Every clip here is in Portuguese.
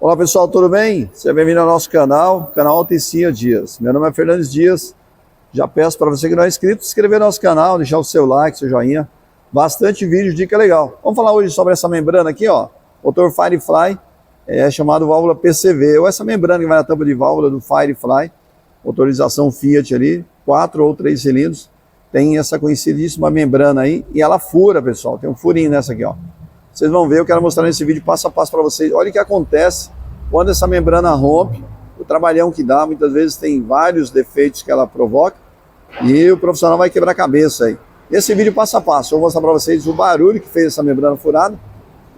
Olá pessoal, tudo bem? Seja bem-vindo ao nosso canal Alticia Dias. Meu nome é Fernandes Dias. Já peço para você que não é inscrito, se inscrever no nosso canal, deixar o seu like, seu joinha. Bastante vídeo, dica legal. Vamos falar hoje sobre essa membrana aqui, ó. Motor Firefly, chamado válvula PCV, ou essa membrana que vai na tampa de válvula do Firefly. Motorização Fiat ali, 4 ou 3 cilindros. Tem essa conhecidíssima membrana aí e ela fura, pessoal. Tem um furinho nessa aqui, ó. Vocês vão ver, eu quero mostrar nesse vídeo passo a passo para vocês. Olha o que acontece quando essa membrana rompe, o trabalhão que dá. Muitas vezes tem vários defeitos que ela provoca e o profissional vai quebrar a cabeça aí. Nesse vídeo passo a passo, eu vou mostrar para vocês o barulho que fez essa membrana furada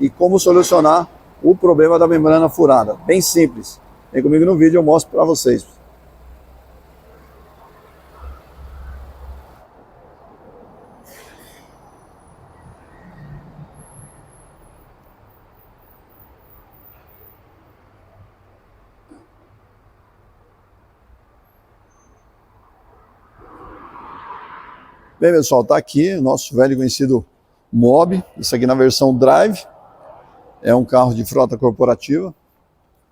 e como solucionar o problema da membrana furada. Bem simples. Vem comigo no vídeo, eu mostro para vocês. Bem, pessoal, tá aqui o nosso velho conhecido Mobi, isso aqui na versão Drive, é um carro de frota corporativa.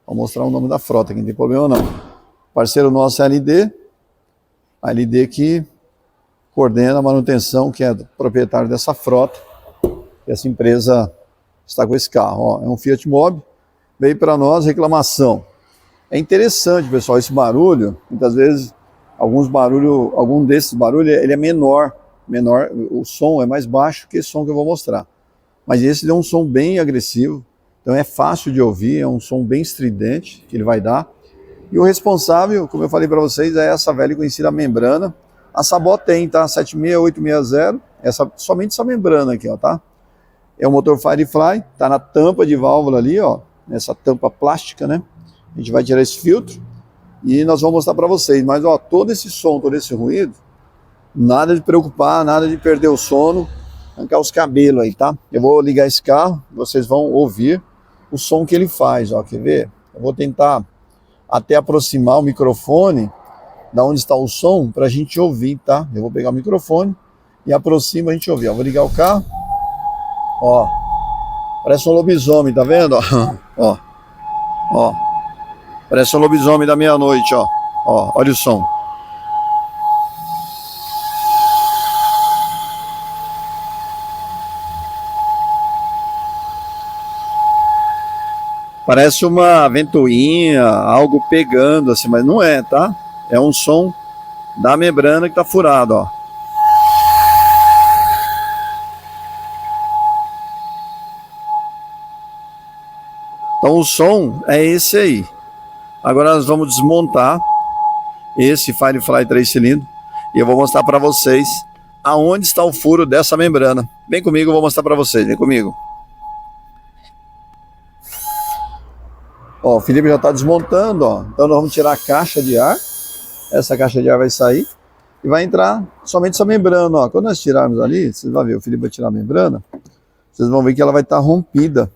Vou mostrar o nome da frota aqui, não tem problema não. Parceiro nosso é a LD que coordena a manutenção, que é proprietário dessa frota, e essa empresa está com esse carro, ó, é um Fiat Mobi, veio para nós reclamação. É interessante, pessoal, esse barulho, muitas vezes algum desses barulhos, ele é menor, o som é mais baixo que esse som que eu vou mostrar. Mas esse é um som bem agressivo, então é fácil de ouvir, é um som bem estridente que ele vai dar. E o responsável, como eu falei para vocês, é essa velha e conhecida membrana. A Sabot tem, tá? 76860, somente essa membrana aqui, ó, tá? É o motor Firefly, tá na tampa de válvula ali, ó, nessa tampa plástica, né? A gente vai tirar esse filtro e nós vamos mostrar para vocês. Mas, ó, todo esse som, todo esse ruído, nada de preocupar, nada de perder o sono, arrancar os cabelos aí, tá? Eu vou ligar esse carro, vocês vão ouvir o som que ele faz, ó, quer ver? Eu vou tentar até aproximar o microfone da onde está o som para a gente ouvir, tá? Eu vou pegar o microfone e aproximo a gente ouvir, ó. Vou ligar o carro, ó, parece um lobisomem, tá vendo? Ó, ó, parece um lobisomem da meia-noite, ó, ó, olha o som. Parece uma ventoinha, algo pegando assim, mas não é, tá? É um som da membrana que tá furado, ó. Então o som é esse aí. Agora nós vamos desmontar esse Firefly 3 cilindros e eu vou mostrar para vocês aonde está o furo dessa membrana. Vem comigo, eu vou mostrar para vocês, vem comigo. Ó, o Felipe já está desmontando, ó. Então nós vamos tirar a caixa de ar. Essa caixa de ar vai sair e vai entrar somente essa membrana, ó. Quando nós tirarmos ali, vocês vão ver, o Felipe vai tirar a membrana, vocês vão ver que ela vai estar rompida.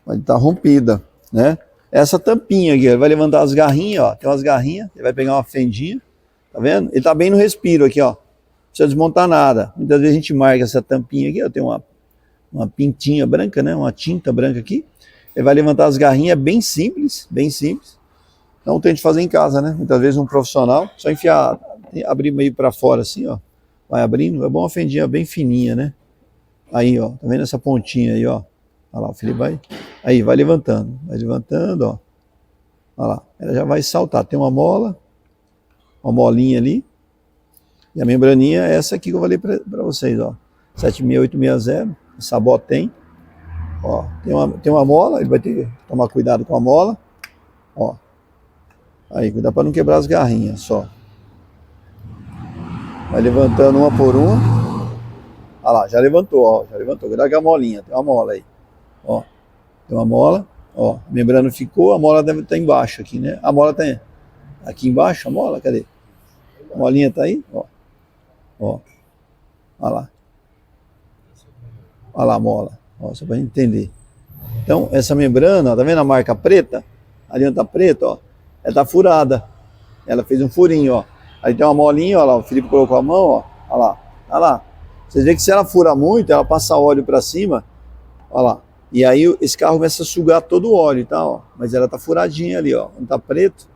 Vai estar rompida, né? Essa tampinha aqui, ele vai levantar as garrinhas, ó. Tem umas garrinhas, ele vai pegar uma fendinha, tá vendo? Ele tá bem no respiro aqui, ó. Não precisa desmontar nada. Muitas vezes a gente marca essa tampinha aqui, ó. Tem uma pintinha branca, né? Uma tinta branca aqui. Ele vai levantar as garrinhas, bem simples, bem simples. Não tente fazer em casa, né? Muitas vezes um profissional, só enfiar, abrir meio para fora assim, ó. Vai abrindo, é bom uma fendinha bem fininha, né? Aí, ó, tá vendo essa pontinha aí, ó? Olha lá, o Felipe vai, aí, vai levantando, ó. Olha lá, ela já vai saltar. Tem uma molinha ali. E a membraninha é essa aqui que eu falei para vocês, ó. 76860, o Sabot tem. Ó, tem uma mola, ele vai ter que tomar cuidado com a mola. Ó. Aí, cuidado para não quebrar as garrinhas, só. Vai levantando uma por uma. Olha lá, já levantou, ó. Já levantou. Cuidado com a molinha, tem uma mola aí. Ó. Tem uma mola, ó. A membrana ficou, a mola deve estar embaixo aqui, né? A mola tá aqui embaixo, a mola, cadê? A molinha tá aí, ó. Ó. Olha lá. Olha lá a mola. Ó, só pra gente entender. Então, essa membrana, ó, tá vendo a marca preta? Ali onde tá preto, ó. Ela tá furada. Ela fez um furinho, ó. Aí tem uma molinha, ó lá, o Felipe colocou a mão, ó. Olha lá, olha lá. Vocês veem que se ela fura muito, ela passa óleo para cima. Olha lá. E aí esse carro começa a sugar todo o óleo, tá? Ó. Mas ela tá furadinha ali, ó. Não tá preto,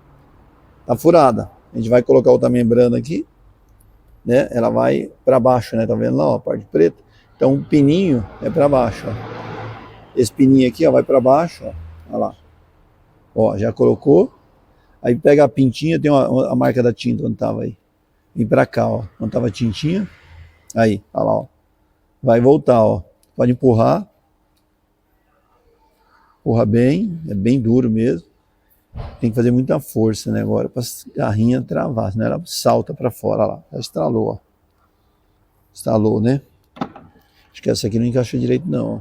tá furada. A gente vai colocar outra membrana aqui, né? Ela vai para baixo, né? Tá vendo lá, ó, a parte preta? Então o pininho é para baixo, ó. Esse pininho aqui, ó, vai para baixo, ó. Olha lá. Ó, já colocou. Aí pega a pintinha, tem a marca da tinta onde tava aí. Vem para cá, ó. Onde tava a tintinha. Aí, olha lá, ó. Vai voltar, ó. Pode empurrar. Empurra bem, é bem duro mesmo. Tem que fazer muita força, né, agora, para a garrinha travar, senão ela salta para fora, olha lá. Já estralou, ó. Estralou, né? Acho que essa aqui não encaixa direito, não, ó.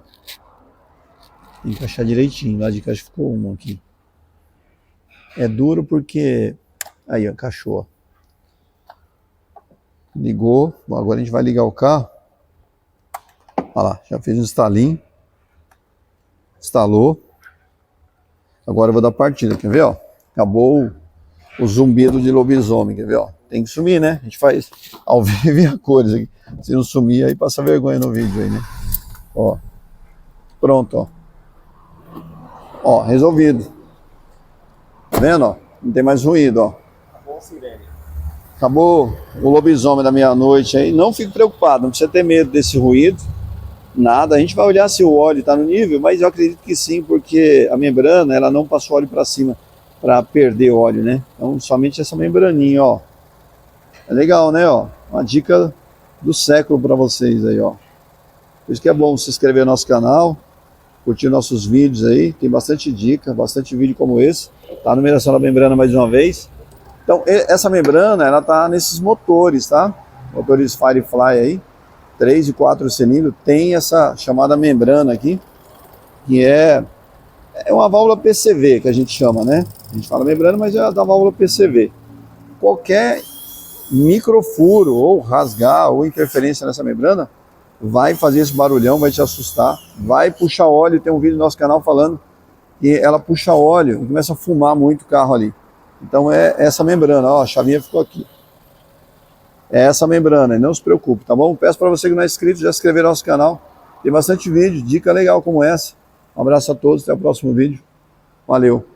Tem que encaixar direitinho, lá de cá ficou uma aqui. É duro porque... Aí, ó, encaixou, ó. Ligou, bom, agora a gente vai ligar o carro. Olha lá, já fez um estalinho. Instalou. Agora eu vou dar partida, quer ver, ó? Acabou o zumbido de lobisomem, quer ver, ó? Tem que sumir, né? A gente faz ao vivo e a cores aqui. Se não sumir, aí passa vergonha no vídeo aí, né? Ó. Pronto, ó. Ó, resolvido. Tá vendo, ó? Não tem mais ruído, ó. Acabou a sirene. Acabou o lobisomem da meia-noite aí. Não fique preocupado, não precisa ter medo desse ruído. Nada, a gente vai olhar se o óleo está no nível, mas eu acredito que sim, porque a membrana, ela não passou óleo para cima para perder óleo, né? Então, somente essa membraninha, ó. É legal, né, ó? Uma dica do século para vocês aí, ó. Por isso que é bom se inscrever no nosso canal, curtir nossos vídeos aí, tem bastante dica, bastante vídeo como esse. Tá a numeração da membrana mais uma vez. Então, essa membrana, ela tá nesses motores, tá? Motores Firefly aí. 3 e 4 cilindros, tem essa chamada membrana aqui, que é uma válvula PCV, que a gente chama, né? A gente fala membrana, mas é da válvula PCV. Qualquer microfuro, ou rasgar, ou interferência nessa membrana, vai fazer esse barulhão, vai te assustar, vai puxar óleo. Tem um vídeo no nosso canal falando que ela puxa óleo e começa a fumar muito o carro ali. Então é essa membrana, ó, a chavinha ficou aqui. É essa membrana, e não se preocupe, tá bom? Peço para você que não é inscrito, já se inscrever no nosso canal. Tem bastante vídeo, dica legal como essa. Um abraço a todos, até o próximo vídeo. Valeu!